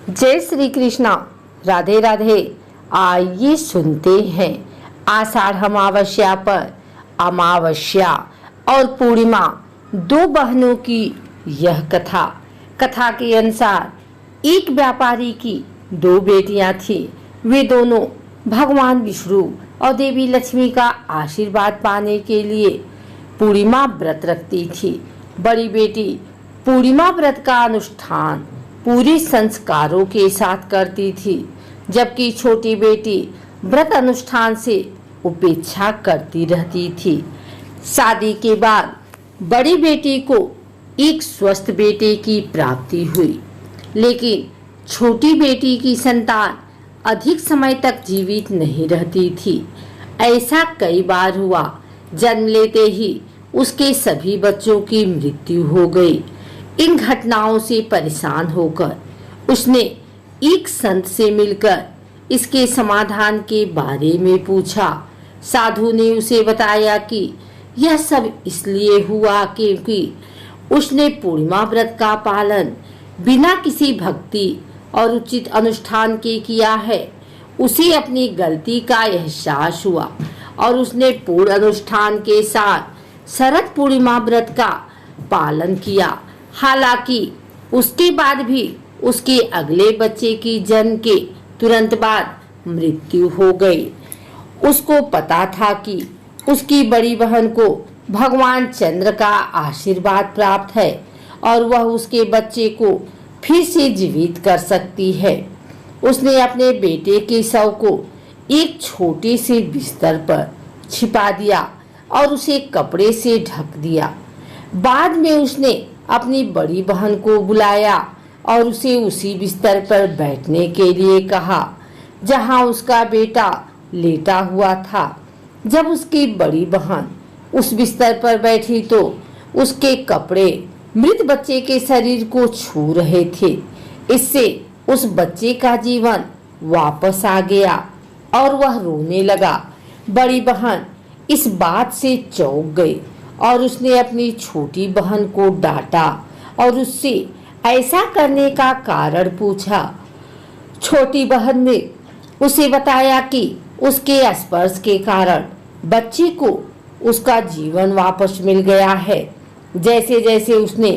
जय श्री कृष्णा, राधे राधे। आइए सुनते हैं आषाढ़ अमावस्या पर अमावस्या और पूर्णिमा दो बहनों की यह कथा। कथा के अनुसार एक व्यापारी की दो बेटियां थीं। वे दोनों भगवान विष्णु और देवी लक्ष्मी का आशीर्वाद पाने के लिए पूर्णिमा व्रत रखती थी। बड़ी बेटी पूर्णिमा व्रत का अनुष्ठान पूरे संस्कारों के साथ करती थी, जबकि छोटी बेटी व्रत अनुष्ठान से उपेक्षा करती रहती थी। शादी के बाद बड़ी बेटी को एक स्वस्थ बेटे की प्राप्ति हुई, लेकिन छोटी बेटी की संतान अधिक समय तक जीवित नहीं रहती थी। ऐसा कई बार हुआ। जन्म लेते ही उसके सभी बच्चों की मृत्यु हो गई। इन घटनाओं से परेशान होकर उसने एक संत से मिलकर इसके समाधान के बारे में पूछा। साधु ने उसे बताया कि यह सब इसलिए हुआ क्योंकि उसने पूर्णिमा व्रत का पालन बिना किसी भक्ति और उचित अनुष्ठान के किया है। उसे अपनी गलती का एहसास हुआ और उसने पूर्ण अनुष्ठान के साथ शरद पूर्णिमा व्रत का पालन किया। हालांकि उसके बाद भी उसके अगले बच्चे की जन्म के तुरंत बाद मृत्यु हो गई। उसको पता था कि उसकी बड़ी बहन को भगवान चंद्र का आशीर्वाद प्राप्त है और वह उसके बच्चे को फिर से जीवित कर सकती है। उसने अपने बेटे के शव को एक छोटे से बिस्तर पर छिपा दिया और उसे कपड़े से ढक दिया। बाद में उसने अपनी बड़ी बहन को बुलाया और उसे उसी बिस्तर पर बैठने के लिए कहा जहां उसका बेटा लेटा हुआ था। जब उसकी बड़ी बहन उस बिस्तर पर बैठी तो उसके कपड़े मृत बच्चे के शरीर को छू रहे थे। इससे उस बच्चे का जीवन वापस आ गया और वह रोने लगा। बड़ी बहन इस बात से चौंक गई और उसने अपनी छोटी बहन को डांटा और उससे ऐसा करने का कारण पूछा। छोटी बहन ने उसे बताया कि उसके स्पर्श के कारण बच्चे को उसका जीवन वापस मिल गया है। जैसे जैसे उसने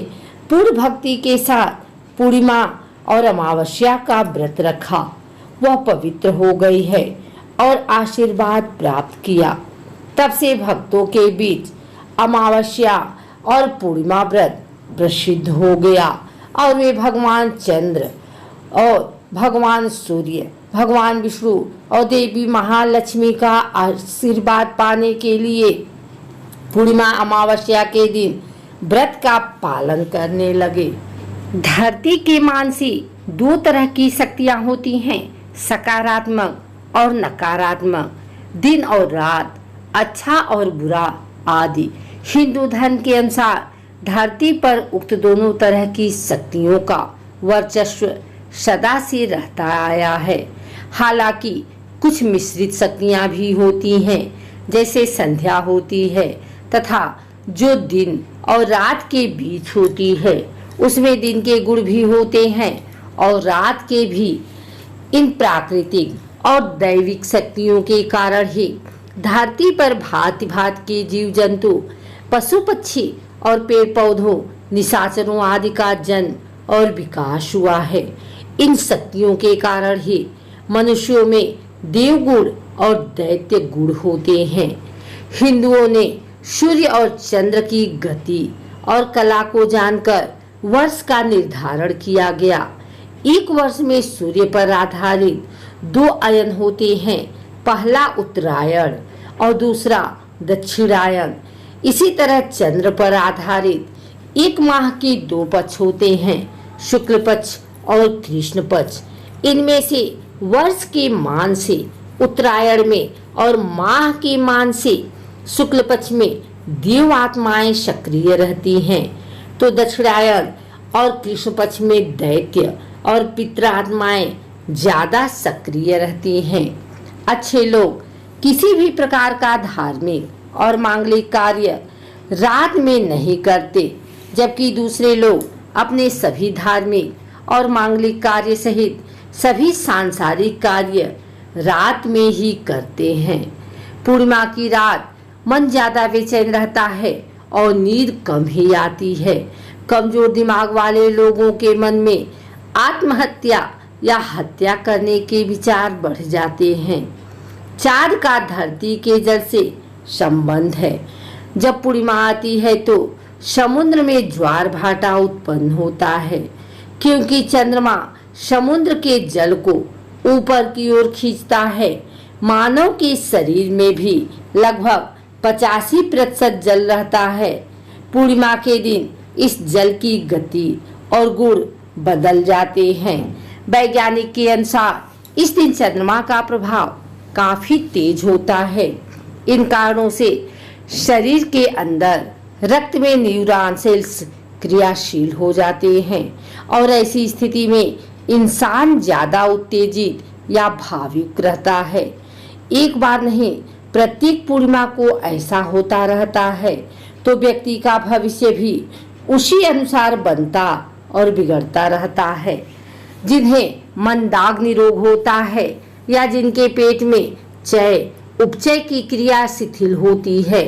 पूर्ण भक्ति के साथ पूर्णिमा और अमावस्या का व्रत रखा, वह पवित्र हो गई है और आशीर्वाद प्राप्त किया। तब से भक्तों के बीच अमावस्या और पूर्णिमा व्रत प्रसिद्ध हो गया और वे भगवान चंद्र और भगवान सूर्य, भगवान विष्णु और देवी महालक्ष्मी का आशीर्वाद पाने के लिए पूर्णिमा अमावस्या के दिन व्रत का पालन करने लगे। धरती के मान से दो तरह की शक्तियां होती हैं, सकारात्मक और नकारात्मक, दिन और रात, अच्छा और बुरा आदि। हिंदू धर्म के अनुसार धरती पर उक्त दोनों तरह की शक्तियों का वर्चस्व सदा से रहता आया है। हालांकि कुछ मिश्रित शक्तियां भी होती हैं, जैसे संध्या होती है तथा जो दिन और रात के बीच होती है, उसमें दिन के गुण भी होते हैं और रात के भी। इन प्राकृतिक और दैविक शक्तियों के कारण ही धरती पर भांति भांति के जीव जंतु, पशु पक्षी और पेड़ पौधों, निशाचरों आदि का जन्म और विकास हुआ है। इन शक्तियों के कारण ही मनुष्यों में देव गुण और दैत्य गुण होते हैं। हिंदुओं ने सूर्य और चंद्र की गति और कला को जानकर वर्ष का निर्धारण किया गया। एक वर्ष में सूर्य पर आधारित दो अयन होते हैं, पहला उत्तरायण और दूसरा दक्षिणायन। इसी तरह चंद्र पर आधारित एक माह के दो पक्ष होते हैं, शुक्ल पक्ष और कृष्ण पक्ष। इनमें से वर्ष के मान से उत्तरायण में और माह के मान से शुक्ल पक्ष में देव आत्माएं सक्रिय रहती हैं, तो दक्षिणायन और कृष्ण पक्ष में दैत्य और पितृ आत्माएं ज्यादा सक्रिय रहती हैं। अच्छे लोग किसी भी प्रकार का धार्मिक और मांगलिक कार्य रात में नहीं करते, जबकि दूसरे लोग अपने सभी धार्मिक और मांगलिक कार्य सहित सभी सांसारिक कार्य रात में ही करते हैं। पूर्णिमा की रात मन ज्यादा बेचैन रहता है और नींद कम ही आती है। कमजोर दिमाग वाले लोगों के मन में आत्महत्या या हत्या करने के विचार बढ़ जाते हैं। चांद का धरती के जल से संबंध है। जब पूर्णिमा आती है तो समुद्र में ज्वार भाटा उत्पन्न होता है, क्योंकि चंद्रमा समुद्र के जल को ऊपर की ओर खींचता है। मानव के शरीर में भी लगभग 85% जल रहता है। पूर्णिमा के दिन इस जल की गति और गुण बदल जाते हैं। वैज्ञानिक के अनुसार इस दिन चंद्रमा का प्रभाव काफी तेज होता है। इन कारणों से शरीर के अंदर रक्त में न्यूरॉन सेल्स क्रियाशील हो जाते हैं और ऐसी स्थिति में इंसान ज्यादा उत्तेजित या भावुक रहता है। एक बार नहीं, प्रत्येक पूर्णिमा को ऐसा होता रहता है तो व्यक्ति का भविष्य भी उसी अनुसार बनता और बिगड़ता रहता है। जिन्हें मंदाग्नि रोग होता है या जिनके पेट में चय उपचय की क्रिया शिथिल होती है,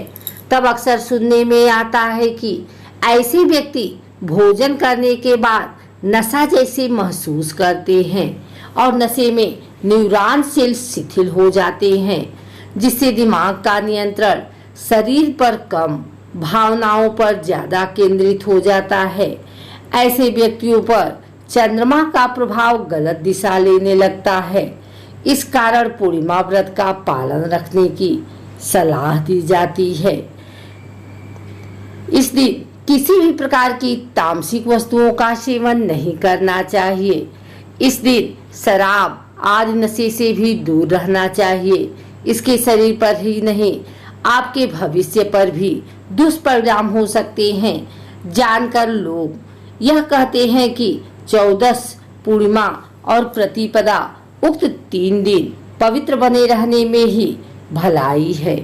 तब अक्सर सुनने में आता है कि ऐसे व्यक्ति भोजन करने के बाद नशा जैसे महसूस करते हैं और नशे में न्यूरॉन सेल्स शिथिल हो जाते हैं, जिससे दिमाग का नियंत्रण शरीर पर कम, भावनाओं पर ज्यादा केंद्रित हो जाता है। ऐसे व्यक्तियों पर चंद्रमा का प्रभाव गलत दिशा लेने लगता है। इस कारण पूर्णिमा व्रत का पालन रखने की सलाह दी जाती है। इस दिन किसी भी प्रकार की तामसिक वस्तुओं का सेवन नहीं करना चाहिए। इस दिन शराब आदि नशे से भी दूर रहना चाहिए। इसके शरीर पर ही नहीं, आपके भविष्य पर भी दुष्परिणाम हो सकते हैं। जानकर लोग यह कहते हैं कि 14 पूर्णिमा और प्रतिपदा उक्त 3 दिन पवित्र बने रहने में ही भलाई है।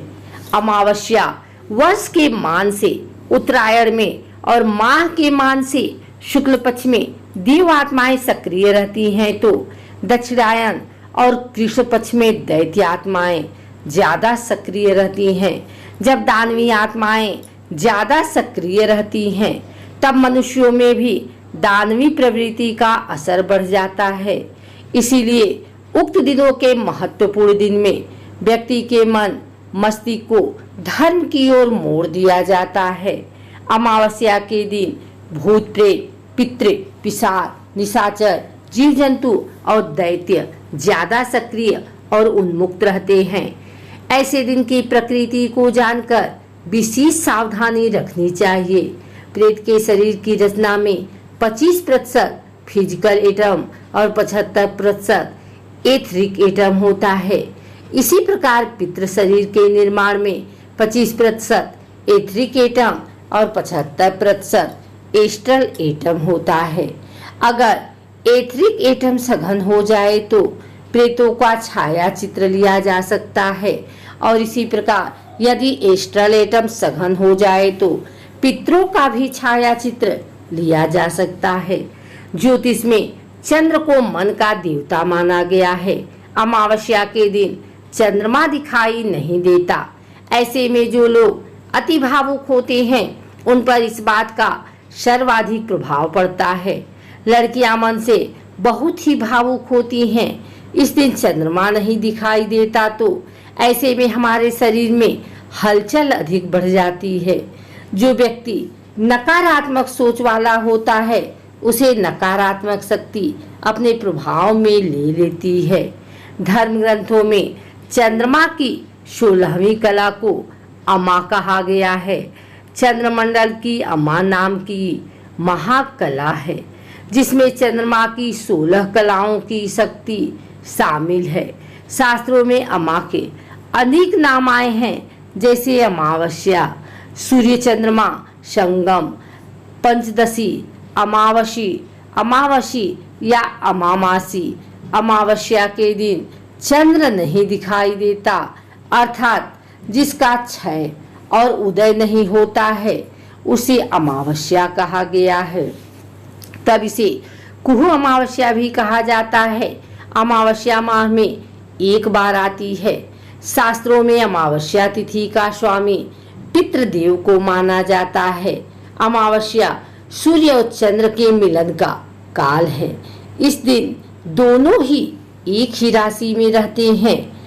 अमावस्या वर्ष के मान से उत्तरायण में और माह के मान से शुक्ल पक्ष में देव आत्माएं सक्रिय रहती हैं, तो दक्षिणायन और कृष्ण पक्ष में दैत्य आत्माएं ज्यादा सक्रिय रहती हैं। जब दानवी आत्माएं ज्यादा सक्रिय रहती हैं, तब मनुष्यों में भी दानवी प्रवृत्ति का असर बढ़ जाता है। इसीलिए उक्त दिनों के महत्वपूर्ण दिन में व्यक्ति के मन मस्तिष्क को धर्म की ओर मोड़ दिया जाता है। अमावस्या के दिन भूत प्रेत, पितृ, पिशाच, निशाचर, जीव जंतु और दैत्य ज्यादा सक्रिय और उन्मुक्त रहते हैं। ऐसे दिन की प्रकृति को जानकर विशेष सावधानी रखनी चाहिए। प्रेत के शरीर की रचना में 25% फिजिकल एटम और 75% एथरिक एटम होता है। इसी प्रकार पितृ शरीर के निर्माण में 25% एथरिक एटम और 75% एस्ट्रल एटम होता है। अगर एथरिक एटम सघन हो जाए तो प्रेतों का छाया चित्र लिया जा सकता है और इसी प्रकार यदि एस्ट्रल एटम सघन हो जाए तो पितरों का भी छाया चित्र लिया जा सकता है। ज्योतिष में चंद्र को मन का देवता माना गया है। अमावस्या के दिन चंद्रमा दिखाई नहीं देता। ऐसे में जो लोग अति भावुक होते हैं उन पर इस बात का सर्वाधिक प्रभाव पड़ता है। लड़कियां मन से बहुत ही भावुक होती हैं। इस दिन चंद्रमा नहीं दिखाई देता तो ऐसे में हमारे शरीर में हलचल अधिक बढ़ जाती है। जो व्यक्ति नकारात्मक सोच वाला होता है उसे नकारात्मक शक्ति अपने प्रभाव में ले लेती है। धर्म ग्रंथों में चंद्रमा की 16वीं कला को अमा कहा गया है। चंद्रमंडल की अमा नाम की महाकला है, जिसमें चंद्रमा की 16 कलाओं की शक्ति शामिल है। शास्त्रों में अमा के अनेक नाम आए हैं, जैसे अमावस्या, सूर्य चंद्रमा संगम, पंचदशी, अमावसी, अमावसी या अमावासी। अमावस्या के दिन चंद्र नहीं दिखाई देता, अर्थात जिसका क्षय और उदय नहीं होता है उसे अमावस्या कहा गया है। तब इसे कुहू अमावस्या भी कहा जाता है। अमावस्या माह में एक बार आती है। शास्त्रों में अमावस्या तिथि का स्वामी पितृदेव को माना जाता है। अमावस्या सूर्य और चंद्र के मिलन का काल है। इस दिन दोनों ही एक ही राशि में रहते हैं।